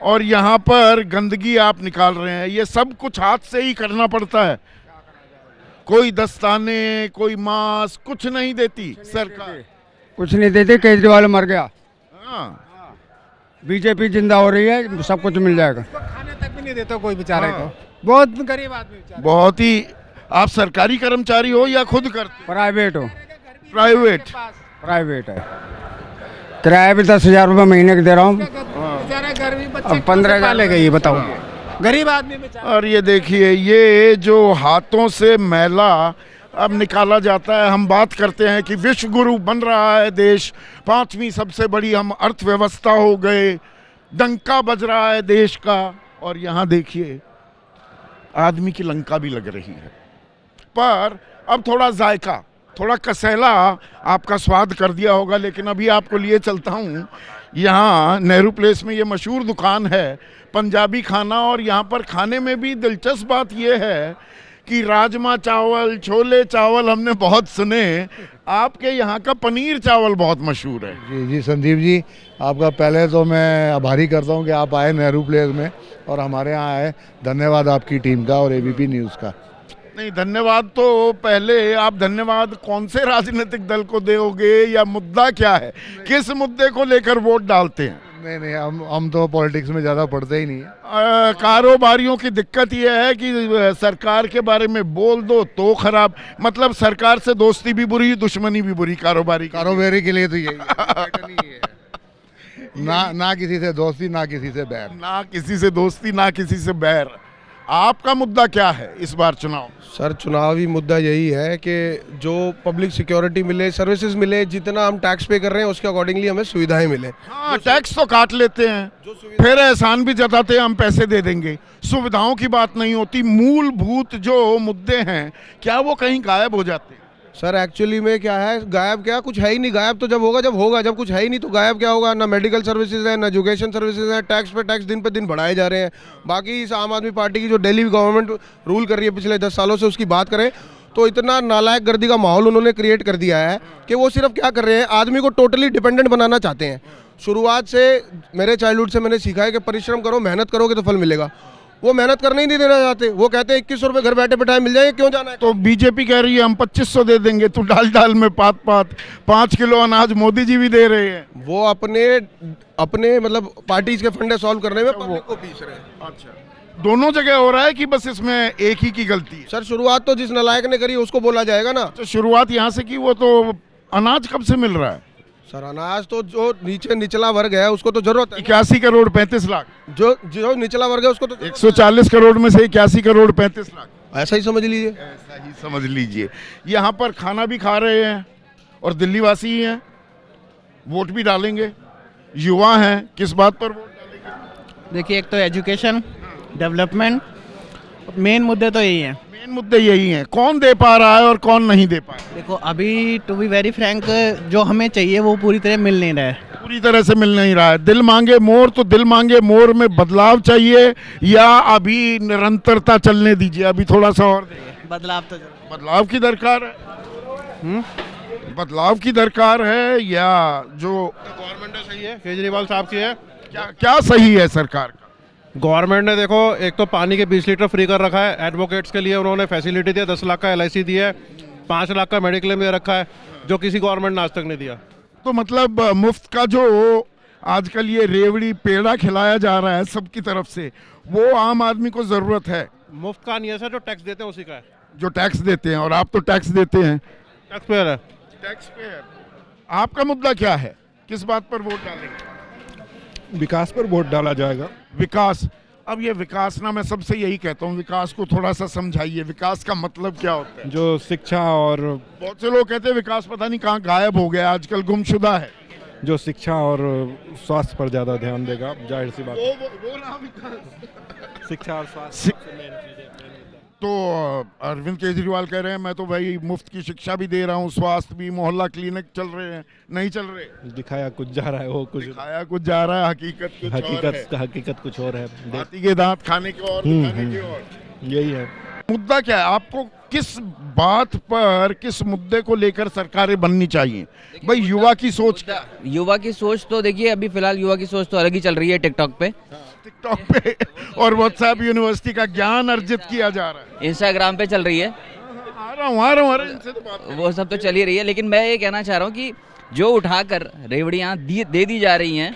और यहाँ पर गंदगी आप निकाल रहे हैं। ये सब कुछ हाथ से ही करना पड़ता है। कोई दस्ताने, कोई मास्क, कुछ नहीं देती सरकार। कुछ नहीं देते, केजरीवाल मर गया, हाँ, बीजेपी जिंदा हो रही है, सब कुछ मिल जाएगा। खाने तक भी नहीं देता कोई बेचारे हाँ। को, बहुत गरीब आदमी बेचारा। बहुत ही। आप सरकारी कर्मचारी हो या खुद करते? प्राइवेट हो? प्राइवेट। प्राइवेट है। किराया भी 10,000 रुपये महीने का दे रहा हूँ। बेचारा गरीब बच्चे अब 15,000 पालेगा, ये बताओ, गरीब आदमी बेचारा। और ये देखिए, ये जो हाथों से मैला अब निकाला जाता है। हम बात करते हैं कि विश्व गुरु बन रहा है देश, 5वीं सबसे बड़ी हम अर्थव्यवस्था हो गए, डंका बज रहा है देश का। और यहाँ देखिए, आदमी की लंका भी लग रही है। पर अब थोड़ा जायका, थोड़ा कसैला आपका स्वाद कर दिया होगा। लेकिन अभी आपको लिए चलता हूँ, यहाँ नेहरू प्लेस में ये मशहूर दुकान है पंजाबी खाना। और यहाँ पर खाने में भी दिलचस्प बात ये है कि राजमा चावल, छोले चावल हमने बहुत सुने। आपके यहाँ का पनीर चावल बहुत मशहूर है। जी जी संदीप जी, आपका पहले तो मैं आभारी करता हूँ कि आप आए नेहरू प्लेस में और हमारे यहाँ आए। धन्यवाद आपकी टीम का और एबीपी न्यूज़ का। नहीं, धन्यवाद तो पहले आप धन्यवाद कौन से राजनीतिक दल को दोगे, या मुद्दा क्या है, किस मुद्दे को लेकर वोट डालते हैं? नहीं नहीं, हम तो पॉलिटिक्स में ज़्यादा पढ़ते ही नहीं है। कारोबारियों की दिक्कत यह है कि सरकार के बारे में बोल दो तो खराब, मतलब सरकार से दोस्ती भी बुरी, दुश्मनी भी बुरी कारोबारी। कारोबारी के लिए तो यही पैटर्न ही है। ना किसी से दोस्ती, ना किसी से बैर। ना किसी से दोस्ती, ना किसी से बैर। आपका मुद्दा क्या है इस बार चुनाव? सर, चुनावी मुद्दा यही है कि जो पब्लिक सिक्योरिटी मिले, सर्विसेज मिले, जितना हम टैक्स पे कर रहे हैं उसके अकॉर्डिंगली हमें सुविधाएं मिले। हाँ, टैक्स तो काट लेते हैं, फिर एहसान भी जताते हैं हम पैसे दे देंगे। सुविधाओं की बात नहीं होती। मूलभूत जो मुद्दे हैं, क्या वो कहीं गायब हो जाते हैं? सर एक्चुअली में क्या है, गायब क्या, कुछ है ही नहीं। गायब तो जब होगा जब होगा, जब कुछ है ही नहीं तो गायब क्या होगा। ना मेडिकल सर्विसेज है, ना एजुकेशन सर्विसेज है। टैक्स पे टैक्स दिन पे दिन बढ़ाए जा रहे हैं। बाकी इस आम आदमी पार्टी की जो दिल्ली गवर्नमेंट रूल कर रही है पिछले 10 सालों से, उसकी बात करें तो इतना नालायक गर्दी का माहौल उन्होंने क्रिएट कर दिया है कि वो सिर्फ क्या कर रहे हैं, आदमी को टोटली डिपेंडेंट बनाना चाहते हैं। शुरुआत से मेरे चाइल्डहुड से मैंने सीखा है कि परिश्रम करो, मेहनत करोगे तो फल मिलेगा। वो मेहनत करने ही नहीं देना चाहते। वो कहते हैं 2100 रुपये घर बैठे बैठाए मिल जाएंगे, क्यों जाना है। तो बीजेपी कह रही है हम 2500 दे देंगे, तो डाल डाल में पात पात 5 किलो अनाज मोदी जी भी दे रहे हैं। वो अपने मतलब पार्टीज के फंडे सॉल्व करने में पब्लिक को पीस रहे हैं। अच्छा, दोनों जगह हो रहा है कि बस इसमें एक ही की गलती है? सर, शुरुआत तो जिस नालायक ने करी उसको बोला जाएगा ना। तो शुरुआत यहाँ से की, वो तो अनाज कब से मिल रहा है? सर, अनाज तो जो निचला वर्ग है उसको तो जरूरत है। 81 करोड़ 35 लाख, जो निचला वर्ग है उसको तो 140 करोड़ में से 81 करोड़ 35 लाख, ऐसा ही समझ लीजिए। ऐसा ही समझ लीजिए। यहाँ पर खाना भी खा रहे हैं और दिल्ली वासी ही हैं, वोट भी डालेंगे, युवा हैं, किस बात पर वोट डालेंगे? देखिए, एक तो एजुकेशन, डेवलपमेंट, मेन मुद्दे तो यही हैं। मेन मुद्दे यही हैं। कौन दे पा रहा है और कौन नहीं दे पा रहा है? देखो, अभी टू बी वेरी फ्रैंक, जो हमें चाहिए वो पूरी तरह मिल नहीं रहा है। पूरी तरह से मिल नहीं रहा है। दिल मांगे मोर, तो दिल मांगे मोर में बदलाव चाहिए, या अभी निरंतरता चलने दीजिए? अभी थोड़ा सा और बदलाव तो बदलाव की दरकार है। बदलाव की दरकार है, या जो गवर्नमेंट है सही है, केजरीवाल साहब की है। क्या सही है सरकार का? गवर्नमेंट ने देखो, एक तो पानी के 20 लीटर फ्री कर रखा है। एडवोकेट्स के लिए उन्होंने फैसिलिटी दिया, 10 लाख का LIC दिया है, 5 लाख का मेडिक्लेम दे रखा है, जो किसी गवर्नमेंट ने आज तक नहीं दिया। तो मतलब मुफ्त का जो आजकल ये रेवड़ी पेड़ा खिलाया जा रहा है सबकी तरफ से, वो आम आदमी को जरूरत है? मुफ्त का नहीं है सर, जो टैक्स देते हैं उसी का है। जो टैक्स देते हैं, और आप तो टैक्स देते हैं। टैक्स पेयर है। Tax payer. आपका मुद्दा क्या है, किस बात पर वोट डालेंगे? विकास पर वोट डाला जाएगा। विकास। अब ये विकास ना, मैं सबसे यही कहता हूँ, विकास को थोड़ा सा समझाइए। विकास का मतलब क्या होता है? जो शिक्षा और बहुत से लोग कहते हैं विकास पता नहीं कहाँ गायब हो गया, आजकल गुमशुदा है। जो शिक्षा और स्वास्थ्य पर ज़्यादा ध्यान देगा, जाहिर सी बात है। वो रहा विकास। शिक्षा और स्वास्थ्य तो अरविंद केजरीवाल कह रहे हैं मैं तो भाई मुफ्त की शिक्षा भी दे रहा हूँ, स्वास्थ्य भी, मोहल्ला क्लिनिक चल रहे हैं। नहीं चल रहे? दिखाया कुछ जा रहा है, वो कुछ दिखाया कुछ जा रहा है, हकीकत कुछ और है। हकीकत कुछ और है। हाथी के दांत खाने के और दिखाने के और। यही है। मुद्दा क्या है आपको, किस बात पर, किस मुद्दे को लेकर सरकारें बननी चाहिए? भाई युवा की सोच क्या है? युवा की सोच तो देखिए, अभी फिलहाल युवा की सोच तो अलग ही चल रही है टिकटॉक पे, टिकटॉक पे और व्हाट्सएप यूनिवर्सिटी का ज्ञान अर्जित किया जा रहा है। इंस्टाग्राम पे चल रही है, आ रहा हूँ अरे इनसे तो बात वो सब तो चल ही रही है। लेकिन मैं ये कहना चाह रहा हूँ कि जो उठाकर रेवड़ियाँ दे दी जा रही हैं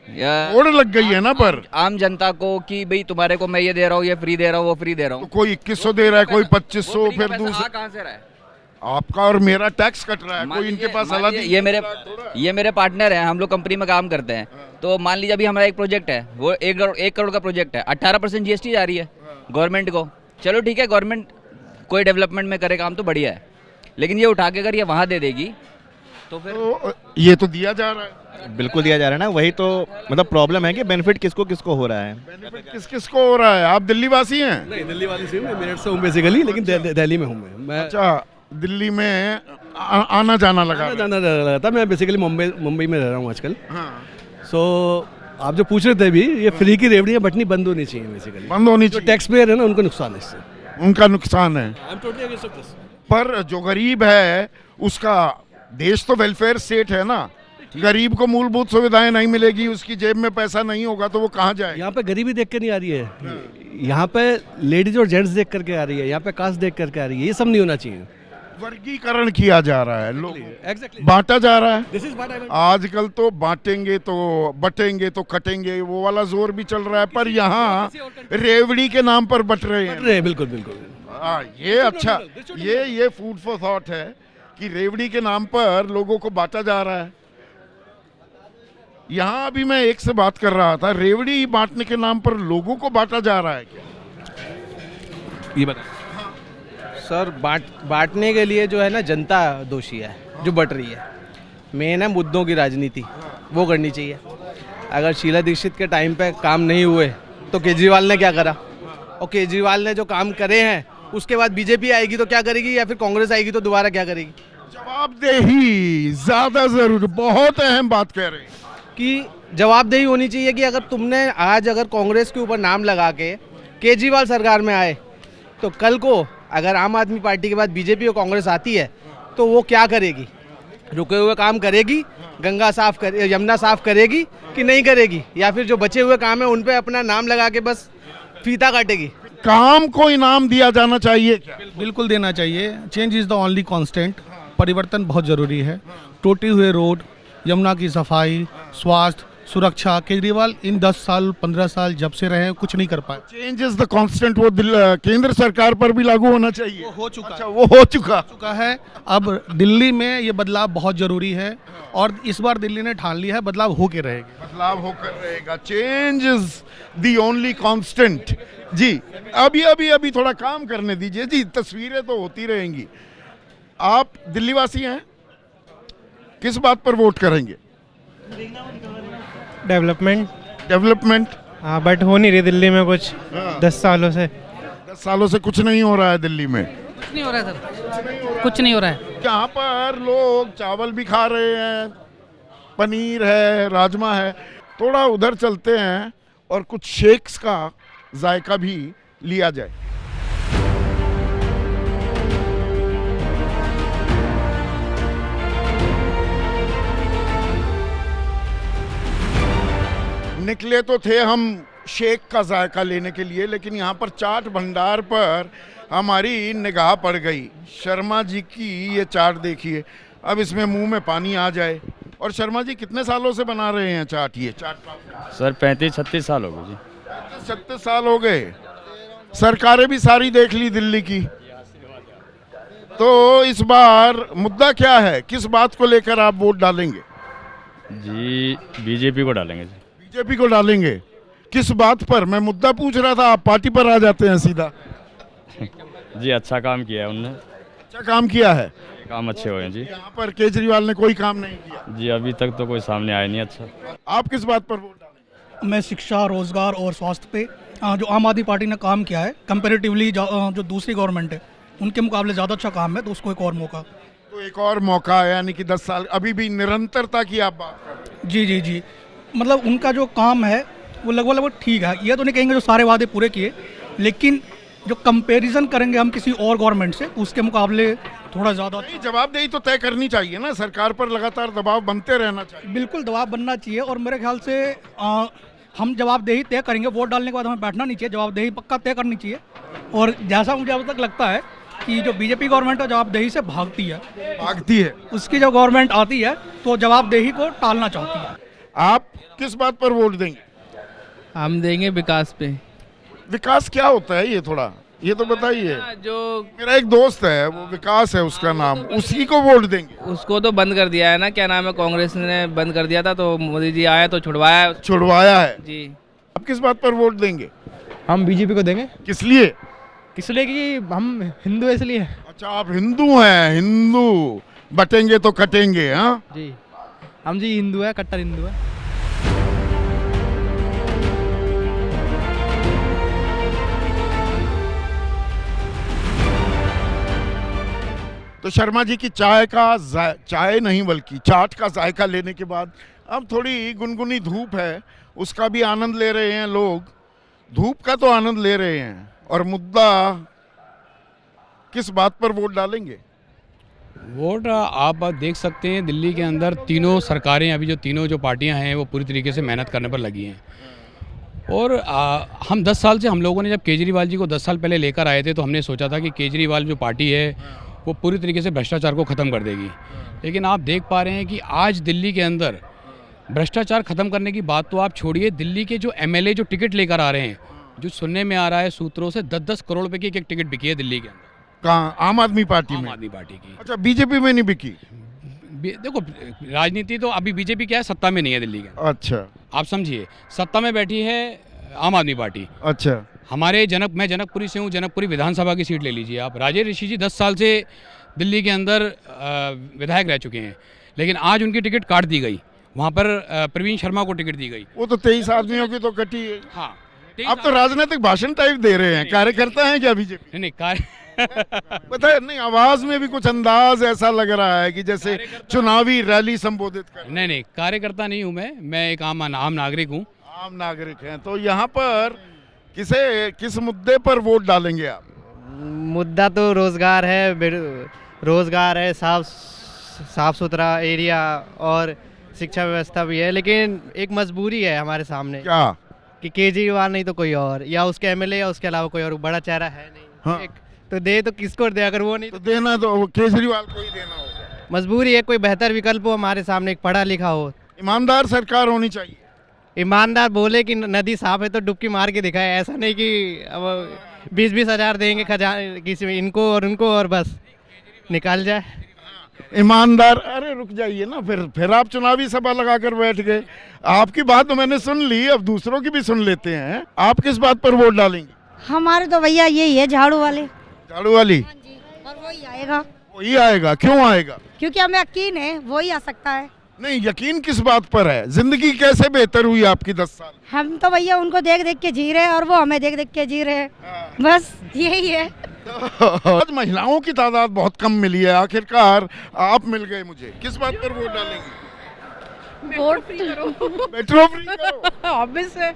या ओढ़ लग गई है ना पर, आम जनता को कि भाई तुम्हारे को मैं ये दे रहा हूँ, ये फ्री दे रहा हूँ, वो फ्री दे रहा तो हूँ, कोई 2100 दे रहा है, कोई 2500, फिर दूसरा कहाँ से रहा है? आपका और मेरा टैक्स कट रहा है, मान कोई इनके लीजिए- पास मान अलग लीजिए ये मेरे पार्टनर हैं, हम लोग कंपनी में काम करते हैं। तो मान लीजिए अभी हमारा एक प्रोजेक्ट है, वो 1 करोड़ का प्रोजेक्ट है, 18% GST जा रही है गवर्नमेंट को। चलो ठीक है, गवर्नमेंट कोई डेवलपमेंट में करे काम तो बढ़िया है, लेकिन ये उठा के अगर ये वहाँ दे देगी तो फिर तो ये तो दिया जा रहा है। बिल्कुल दिया जा रहा है ना, वही तो मतलब प्रॉब्लम है कि बेनिफिट किसको किसको हो रहा है। बेनिफिट किस किस को हो रहा है? आप दिल्ली वासी हैं? नहीं, दिल्ली वाली से हूँ, मैं मेरठ से हूँ बेसिकली, लेकिन दिल्ली में हूँ मैं अच्छा, दिल्ली में आना जाना लगा आना जाना लगा था। मैं बेसिकली मुंबई में रह रहा हूँ आजकल। हाँ, सो आप जो पूछ रहे थे भी, ये फ्री की रेवड़ियाँ बंटनी बंद होनी चाहिए बेसिकली। बंद होनी जो चाहिए, टैक्स पेयर है ना, उनको नुकसान है इससे। उनका नुकसान है। I am totally against of this. पर जो गरीब है उसका, देश तो वेलफेयर स्टेट है ना, गरीब को मूलभूत सुविधाएं नहीं मिलेगी, उसकी जेब में पैसा नहीं होगा तो वो कहाँ जाए? यहाँ पे गरीबी देख के नहीं आ रही है, यहाँ पे लेडीज और जेंट्स देख करके आ रही है, यहाँ पे कास्ट देख करके आ रही है। ये सब नहीं होना चाहिए। वर्गीकरण किया जा रहा है, लोग एग्जैक्टली, बांटा जा रहा है। दिस इज व्हाट आई आजकल तो बांटेंगे तो बटेंगे तो कटेंगे, वो वाला जोर भी चल रहा है। पर यहाँ रेवड़ी के नाम पर बट रहे हैं। बिल्कुल बिल्कुल। ये अच्छा, ये फूड फॉर थॉट है कि रेवड़ी के नाम पर लोगों को बांटा जा रहा है। यहाँ अभी मैं एक से बात कर रहा था, रेवड़ी बांटने के नाम पर लोगों को बांटा जा रहा है क्या? ये बता। सर बांटने के लिए जो है ना, जनता दोषी है जो बट रही है। मेन है मुद्दों की राजनीति, वो करनी चाहिए। अगर शीला दीक्षित के टाइम पे काम नहीं हुए तो केजरीवाल ने क्या करा, और केजरीवाल ने जो काम करे हैं उसके बाद बीजेपी आएगी तो क्या करेगी, या फिर कांग्रेस आएगी तो दोबारा क्या करेगी? जवाबदेही ज्यादा जरूरी, बहुत अहम बात कह रहे हैं कि जवाबदेही होनी चाहिए कि अगर तुमने आज अगर कांग्रेस के ऊपर नाम लगा के केजरीवाल सरकार में आए, तो कल को अगर आम आदमी पार्टी के बाद बीजेपी और कांग्रेस आती है तो वो क्या करेगी? रुके हुए काम करेगी, गंगा साफ कर, यमुना साफ करेगी कि नहीं करेगी, या फिर जो बचे हुए काम है उन पे अपना नाम लगा के बस फीता काटेगी? काम को इनाम दिया जाना चाहिए क्या? बिल्कुल देना चाहिए। Change is the only constant. परिवर्तन बहुत ज़रूरी है। टूटे हुए रोड, यमुना की सफाई, स्वास्थ्य, सुरक्षा, केजरीवाल इन 10 साल 15 साल जब से रहे कुछ नहीं कर पाए। चेंज इज द कांस्टेंट, वो केंद्र सरकार पर भी लागू होना चाहिए। वो हो चुका अच्छा, वो हो चुका है। अब दिल्ली में ये बदलाव बहुत ज़रूरी है और इस बार दिल्ली ने ठान लिया है बदलाव होके रहेगी। बदलाव होकर रहेगा। Change is the only constant. जी अभी थोड़ा काम करने दीजिए जी, तस्वीरें तो होती रहेंगी। आप दिल्ली वासी हैं, किस बात पर वोट करेंगे? डेवलपमेंट। हाँ, बट हो नहीं रही दिल्ली में कुछ 10 सालों से। 10 सालों से कुछ नहीं हो रहा है दिल्ली में। कुछ नहीं हो रहा है सर, कुछ नहीं हो रहा है। यहाँ पर लोग चावल भी खा रहे हैं, पनीर है, राजमा है। थोड़ा उधर चलते हैं और कुछ शेक्स का जायका भी लिया जाए। निकले तो थे हम शेक का जायका लेने के लिए, लेकिन यहाँ पर चाट भंडार पर हमारी निगाह पड़ गई। शर्मा जी की ये चाट देखिए, अब इसमें मुंह में पानी आ जाए। और शर्मा जी कितने सालों से बना रहे हैं चाट? ये चाट सर 35-36 साल हो गए जी। 36 साल हो गए। सरकारें भी सारी देख ली दिल्ली की। तो इस बार मुद्दा क्या है, किस बात को लेकर आप वोट डालेंगे? जी बीजेपी को डालेंगे जी। बीजेपी को डालेंगे, किस बात पर? मैं मुद्दा पूछ रहा था, आप पार्टी पर आ जाते हैं सीधा। जी अच्छा काम किया है उनने। अच्छा काम किया है, काम अच्छे हुए हैं जी। यहाँ पर केजरीवाल ने कोई काम नहीं किया। जी अभी तक तो कोई सामने आया नहीं अच्छा। आप किस बात पर वोट डालेंगे? मैं शिक्षा, रोजगार और स्वास्थ्य पे जो आम आदमी पार्टी ने काम किया है कंपैरेटिवली जो दूसरी गवर्नमेंट है उनके मुकाबले ज़्यादा अच्छा काम है, तो उसको एक और मौका। तो एक और मौका है, यानी कि 10 साल अभी भी निरंतरता की आप बात कर रहे हैं। जी जी जी, मतलब उनका जो काम है वो लगभग ठीक है। ये तो नहीं कहेंगे जो सारे वादे पूरे किए, लेकिन जो कंपैरिजन करेंगे हम किसी और गवर्नमेंट से उसके मुकाबले थोड़ा ज़्यादा नहीं, जवाबदेही तो तय करनी चाहिए ना, सरकार पर लगातार दबाव बनते रहना चाहिए। बिल्कुल दबाव बनना चाहिए और मेरे ख्याल से हम जवाबदेही तय करेंगे, वोट डालने के बाद हमें बैठना नहीं चाहिए, जवाबदेही पक्का तय करनी चाहिए। और जैसा मुझे अब तक लगता है कि जो बीजेपी गवर्नमेंट है जवाबदेही से भागती है, उसकी जो गवर्नमेंट आती है तो जवाबदेही को टालना चाहती है। आप किस बात पर वोट देंगे? हम देंगे विकास पे। विकास क्या होता है, ये तो बताइए। जो मेरा एक दोस्त है, वो विकास है उसका नाम, उसी को वोट देंगे। उसको तो बंद कर दिया है ना, क्या नाम है, कांग्रेस ने बंद कर दिया था, तो मोदी जी आए तो छुड़वाया है जी। आप किस बात पर वोट देंगे? हम बीजेपी को देंगे। किस लिए? इसलिए कि हम हिंदू है इसलिए। अच्छा, आप हिंदू हैं, हिंदू बटेंगे तो कटेंगे। हाँ जी, हम जी हिंदू है, कट्टर हिंदू है। तो शर्मा जी की चाय नहीं बल्कि चाट का जायका लेने के बाद अब थोड़ी गुनगुनी धूप है, उसका भी आनंद ले रहे हैं लोग, धूप का तो आनंद ले रहे हैं। और मुद्दा किस बात पर वोट डालेंगे? वोट आप देख सकते हैं दिल्ली के अंदर तीनों सरकारें, अभी जो तीनों जो पार्टियां हैं वो पूरी तरीके से मेहनत करने पर लगी हैं। और हम 10 साल से, हम लोगों ने जब केजरीवाल जी को 10 साल पहले लेकर आए थे तो हमने सोचा था कि केजरीवाल जो पार्टी है वो पूरी तरीके से भ्रष्टाचार को ख़त्म कर देगी। लेकिन आप देख पा रहे हैं कि आज दिल्ली के अंदर भ्रष्टाचार ख़त्म करने की बात तो आप छोड़िए, दिल्ली के जो एमएलए जो टिकट लेकर आ रहे हैं, जो सुनने में आ रहा है सूत्रों से 10-10 करोड़ रुपए की एक टिकट बिकी है दिल्ली के अंदर। कहाँ? आम आदमी पार्टी में? आम आदमी पार्टी की। अच्छा, बीजेपी में नहीं बिकी? देखो, राजनीति तो अभी बीजेपी क्या है, सत्ता में नहीं है दिल्ली के। अच्छा, आप समझिए, सत्ता में बैठी है आम आदमी पार्टी। अच्छा, हमारे मैं जनकपुरी से हूँ, जनकपुरी विधानसभा की सीट ले लीजिए आप। राजेश ऋषि जी 10 साल से दिल्ली के अंदर विधायक रह चुके हैं, लेकिन आज उनकी टिकट काट दी गई, वहाँ पर प्रवीण शर्मा को टिकट दी गई। वो तो 23 आदमियों की तो कटी है। हाँ, आप तो राजनीतिक भाषण टाइप दे रहे हैं, कार्यकर्ता हैं क्या बीजेपी? नहीं पता है नहीं, आवाज में भी कुछ अंदाज ऐसा लग रहा है कि जैसे चुनावी रैली संबोधित कर। नहीं, कार्यकर्ता नहीं हूँ मैं एक आम नागरिक हूँ। आम नागरिक हैं, तो यहाँ पर किस मुद्दे पर वोट डालेंगे आप? मुद्दा तो रोजगार है, साफ सुथरा एरिया और शिक्षा व्यवस्था भी है, लेकिन एक मजबूरी है हमारे सामने। क्या? कि केजरीवाल नहीं तो कोई और, या उसके एमएलए या उसके अलावा कोई और बड़ा चेहरा है नहीं। हाँ। तो दे तो किसको दे, अगर वो नहीं तो देना तो केजरीवाल को ही देना होगा। मजबूरी है, कोई बेहतर विकल्प हो हमारे सामने, एक पढ़ा लिखा हो। ईमानदार सरकार होनी चाहिए। ईमानदार बोले कि नदी साफ है तो डुबकी मार के दिखाए, ऐसा नहीं कि अब 20-20 हज़ार देंगे किसी में, इनको और उनको, और बस निकाल जाए। ईमानदार, अरे रुक जाइए ना, फिर आप चुनावी सभा लगाकर बैठ गए। आपकी बात तो मैंने सुन ली, अब दूसरों की भी सुन लेते हैं। आप किस बात पर वोट डालेंगे? हमारे तो भैया यही है, झाड़ू वाले। झाड़ू वाली? हाँ जी, और वही आएगा। वही आएगा? क्यों आएगा? क्योंकि हमें यकीन है वही आ सकता है। नहीं, यकीन किस बात पर है? जिंदगी कैसे बेहतर हुई आपकी 10 साल? हम तो भैया उनको देख देख के जी रहे हैं और वो हमें देख देख के जी रहे हैं, बस यही है। आज महिलाओं की तादाद बहुत कम मिली है, आखिरकार आप मिल गए मुझे। किस बात पर वोट डालेंगे? वोट फ्री करो। मेट्रो फ्री करो। ऑब्वियस है,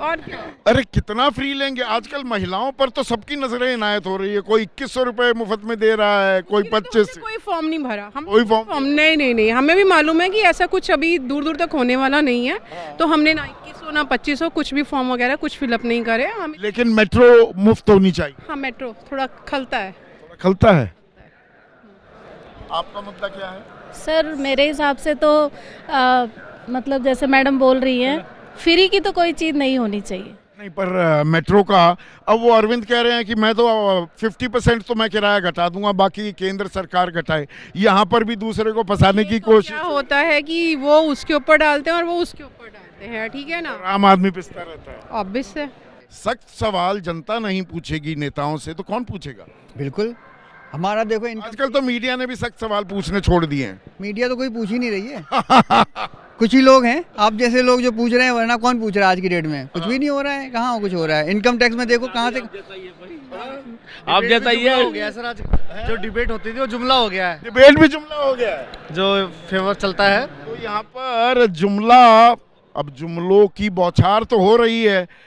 और क्या। अरे कितना फ्री लेंगे? आजकल महिलाओं पर तो सबकी नजरें इनायत हो रही है, कोई 2100 रुपए मुफ्त में दे रहा है, कोई 25। कोई फॉर्म नहीं भरा हम। कोई फॉर्म नहीं, हमें भी मालूम है कि ऐसा कुछ अभी दूर दूर तक होने वाला नहीं है, तो हमने ना 2100 ना 2500 कुछ भी फॉर्म वगैरह कुछ फिलअप नहीं करे हम। लेकिन मेट्रो मुफ्त होनी चाहिए। हाँ, मेट्रो थोड़ा खलता है। खलता है। आपका मुद्दा क्या है? सर मेरे हिसाब से तो मतलब जैसे मैडम बोल रही हैं, फ्री की तो कोई चीज़ नहीं होनी चाहिए। नहीं, पर मेट्रो का अब वो अरविंद कह रहे हैं कि मैं तो 50% तो मैं किराया घटा दूंगा, बाकी केंद्र सरकार घटाए। यहाँ पर भी दूसरे को फंसाने की कोशिश। क्या होता है कि वो उसके ऊपर डालते हैं और वो उसके ऊपर डालते हैं, ठीक है ना। आम आदमी पिसता रहता है। ऑब्वियस है। सख्त सवाल जनता नहीं पूछेगी नेताओं से तो कौन पूछेगा? बिल्कुल, हमारा देखो आजकल तो मीडिया ने भी सख्त सवाल पूछने छोड़ दिए हैं। मीडिया तो कोई पूछ ही नहीं रही है। कुछ ही लोग हैं, आप जैसे लोग जो पूछ रहे हैं, वरना कौन पूछ रहा है आज की डेट में? कुछ भी नहीं हो रहा है। कहाँ कुछ हो रहा है? इनकम टैक्स में देखो कहाँ से। आप जैसा ही हो गया सर, आज जो डिबेट होती थी वो जुमला हो गया है। डिबेट भी जुमला हो गया है जो फेमस चलता है। तो यहाँ पर जुमला, अब जुमलों की बौछार तो हो रही है,